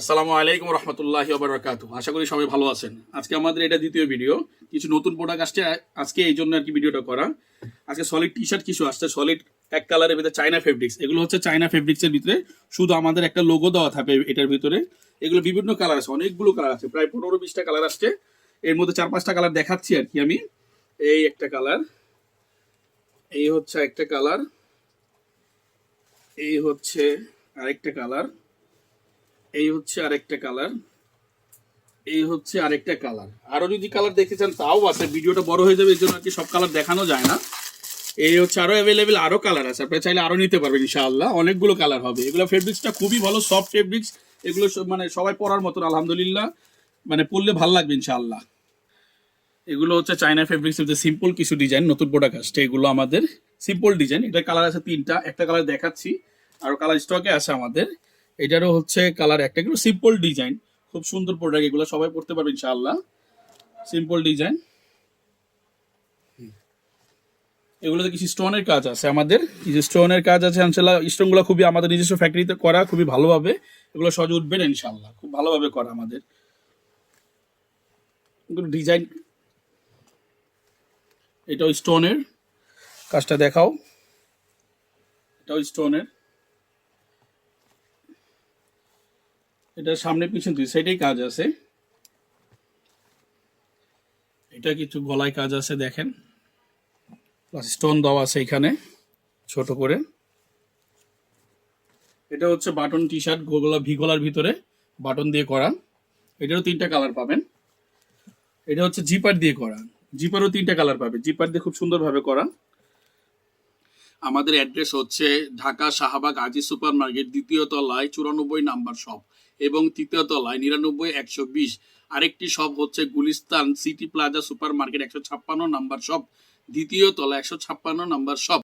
আসসালামু আলাইকুম রহমতুল্লাহি ওয়া বারাকাতুহু। আশা করি সবাই ভালো আছেন। আজকে আমাদের এটা দ্বিতীয় ভিডিও। কিছু নতুন প্রোডাক্ট আসছে আজকে, এই জন্য আর কি ভিডিওটা করা। আজকে সলিড টি শার্ট কিছু আসছে, সলিড এক কালারের ভিতরে চায়না ফেব্রিক্স। এগুলো হচ্ছে চায়না ফেব্রিক্সের ভিতরে শুধু আমাদের একটা লোগো দেওয়া থাকে এটার ভিতরে। এগুলো বিভিন্ন কালার আছে, অনেকগুলো কালার আছে, প্রায় 15-20টা কালার আসছে। এর মধ্যে 4-5টা কালার দেখাচ্ছি আর কি আমি। এই একটা কালার, এই হচ্ছে একটা কালার, এই হচ্ছে আরেকটা কালার, এই হচ্ছে আরেকটা কালার, এই হচ্ছে আরেকটা কালার। আরো যদি কালার দেখতে চান তাও আছে, ভিডিওটা বড় হয়ে যাবে এই জন্য আর কি সব কালার দেখানো যায় না। এই হচ্ছে আরো অ্যাভেলেবেল, আরো কালার আছে, আপনি চাইলে আরো নিতে পারবেন ইনশাআল্লাহ। অনেকগুলো কালার হবে। এগুলো ফেব্রিক্সটা খুবই ভালো, সফট ফেব্রিক্স। এগুলো মানে সবাই পরার মতন, আলহামদুলিল্লাহ, মানে পরলে ভালো লাগবে ইনশাআল্লাহ। এগুলো হচ্ছে চায়না ফেব্রিক্স এর সিম্পল কিছু ডিজাইন, নতুন প্রোডাক্ট আসছে। এগুলো আমাদের সিম্পল ডিজাইন। এটা কালার আছে 3টা, একটা কালার দেখাচ্ছি, আরো কালার স্টকে আছে আমাদের। এটারও হচ্ছে কালার একটা। এগুলো সিম্পল ডিজাইন, খুব সুন্দর প্রোডাক্ট, এগুলো সবাই পড়তে পারবে ইনশাআল্লাহ। Simple design. এগুলোতে কিছু স্টোনের কাজ আছে আমাদের, কিছু স্টোনের কাজ আছে ইনশাআল্লাহ। স্টোনগুলো খুবই আমাদের নিজস্ব ফ্যাক্টরিতে করা, খুবই ভালোভাবে এগুলো সহজে উঠবে না ইনশাআল্লাহ, খুব ভালোভাবে করা আমাদের এগুলো ডিজাইন। এটাও স্টোনের কাজটা দেখাও, এটাও স্টোনের। এটার সামনে পিছনে দুই সাইডেই কাজ আছে। এটা কিছু গলায় কাজ আছে দেখেন, প্লাস স্টোন দেওয়া আছে এখানে ছোট করে। এটা হচ্ছে button T shirt, Gogla V গলার ভিতরে বাটন দিয়ে করা। এটারও 3টা কালার পাবেন। এটা হচ্ছে জিপার দিয়ে করা, জিপারও 3টা কালার পাবে। জিপার দিয়ে খুব সুন্দরভাবে করা। আমাদের অ্যাড্রেস হচ্ছে ঢাকা শাহবাগ আজি সুপার মার্কেট, 2য় তলায় 94 নাম্বার শপ এবং 3য় তলায় 99-120। আরেকটি শপ হচ্ছে Gulistan city plaza supermarket, 156 number shop, 2য় তলা 156 নাম্বার শপ।